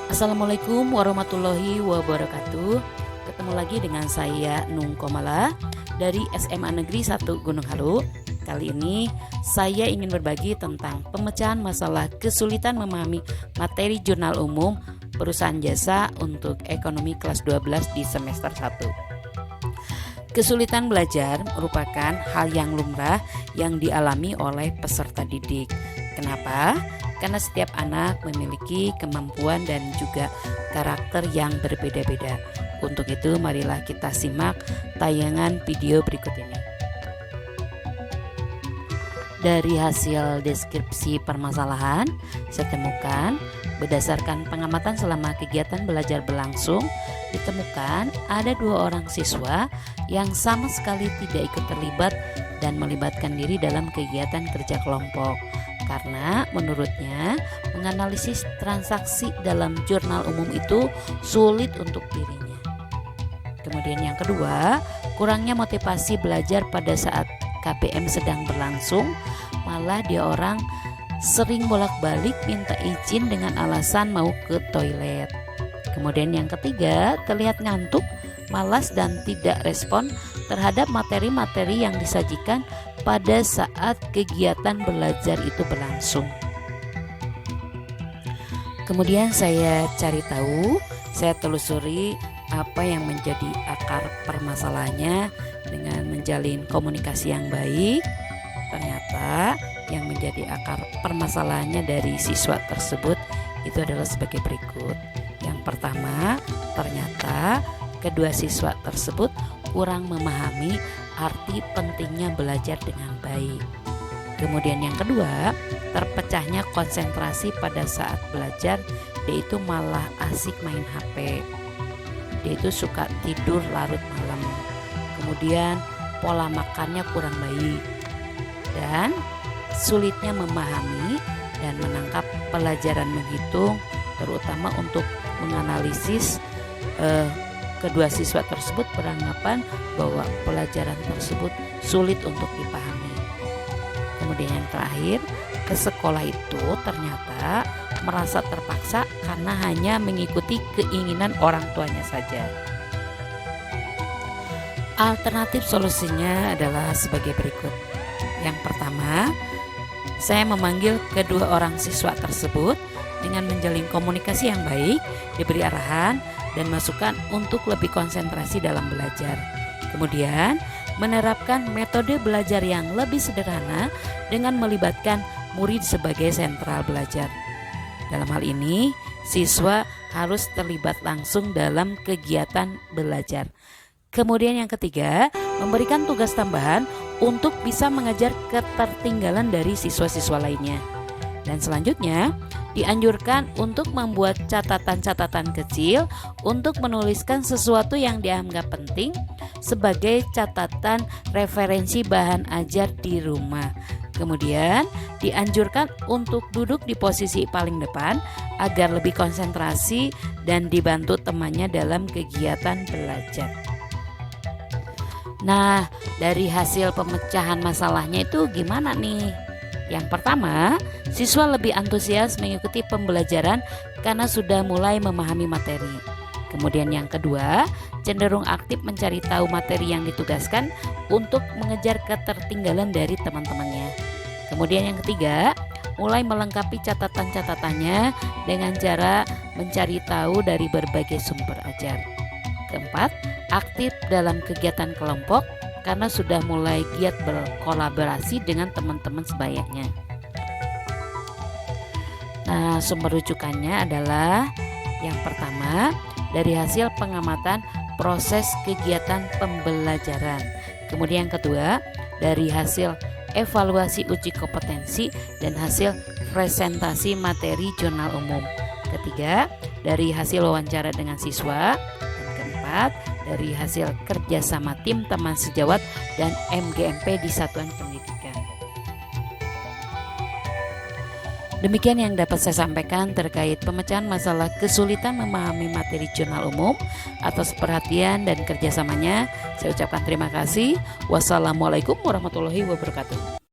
Assalamualaikum warahmatullahi wabarakatuh. Ketemu lagi dengan saya Nung Komala dari SMA Negeri 1 Gunung Halu. Kali ini saya ingin berbagi tentang pemecahan masalah kesulitan memahami materi jurnal umum perusahaan jasa untuk ekonomi kelas 12 di semester 1. Kesulitan belajar merupakan hal yang lumrah yang dialami oleh peserta didik. Kenapa? Karena setiap anak memiliki kemampuan dan juga karakter yang berbeda-beda. Untuk itu, marilah kita simak tayangan video berikut ini. Dari hasil deskripsi permasalahan, saya temukan berdasarkan pengamatan selama kegiatan belajar berlangsung, ditemukan ada 2 orang siswa yang sama sekali tidak ikut terlibat dan melibatkan diri dalam kegiatan kerja kelompok. Karena menurutnya menganalisis transaksi dalam jurnal umum itu sulit untuk dirinya. Kemudian yang kedua, kurangnya motivasi belajar pada saat KPM sedang berlangsung, malah dia orang sering bolak-balik minta izin dengan alasan mau ke toilet. Kemudian yang ketiga, terlihat ngantuk, malas dan tidak respon terhadap materi-materi yang disajikan pada saat kegiatan belajar itu berlangsung. Kemudian saya cari tahu, saya telusuri apa yang menjadi akar permasalahannya dengan menjalin komunikasi yang baik. Ternyata yang menjadi akar permasalahannya dari siswa tersebut itu adalah sebagai berikut. Yang pertama, ternyata kedua siswa tersebut kurang memahami arti pentingnya belajar dengan baik. Kemudian yang kedua, terpecahnya konsentrasi pada saat belajar, dia itu malah asik main HP. Dia itu suka tidur larut malam. Kemudian pola makannya kurang baik. Dan sulitnya memahami dan menangkap pelajaran menghitung, terutama untuk menganalisis kedua siswa tersebut beranggapan bahwa pelajaran tersebut sulit untuk dipahami. Kemudian yang terakhir, ke sekolah itu ternyata merasa terpaksa karena hanya mengikuti keinginan orang tuanya saja. Alternatif solusinya adalah sebagai berikut. Yang pertama, saya memanggil kedua orang siswa tersebut dengan menjalin komunikasi yang baik, diberi arahan dan masukan untuk lebih konsentrasi dalam belajar. Kemudian, menerapkan metode belajar yang lebih sederhana dengan melibatkan murid sebagai sentral belajar. Dalam hal ini, siswa harus terlibat langsung dalam kegiatan belajar. Kemudian yang ketiga, memberikan tugas tambahan untuk bisa mengejar ketertinggalan dari siswa-siswa lainnya. Dan selanjutnya, dianjurkan untuk membuat catatan-catatan kecil untuk menuliskan sesuatu yang dianggap penting sebagai catatan referensi bahan ajar di rumah. Kemudian dianjurkan untuk duduk di posisi paling depan agar lebih konsentrasi dan dibantu temannya dalam kegiatan belajar. Nah, dari hasil pemecahan masalahnya itu gimana nih? Yang pertama, siswa lebih antusias mengikuti pembelajaran karena sudah mulai memahami materi. Kemudian yang kedua, cenderung aktif mencari tahu materi yang ditugaskan untuk mengejar ketertinggalan dari teman-temannya. Kemudian yang ketiga, mulai melengkapi catatan-catatannya dengan cara mencari tahu dari berbagai sumber ajar. Keempat, aktif dalam kegiatan kelompok karena sudah mulai giat berkolaborasi dengan teman-teman sebayanya. Nah, sumber rujukannya adalah yang pertama, dari hasil pengamatan proses kegiatan pembelajaran. Kemudian yang kedua, dari hasil evaluasi uji kompetensi dan hasil presentasi materi jurnal umum. Ketiga, dari hasil wawancara dengan siswa. Dan keempat, dari hasil kerjasama tim teman sejawat dan MGMP di satuan pendidikan. Demikian yang dapat saya sampaikan terkait pemecahan masalah kesulitan memahami materi jurnal umum. Atas perhatian dan kerjasamanya, saya ucapkan terima kasih. Wassalamualaikum warahmatullahi wabarakatuh.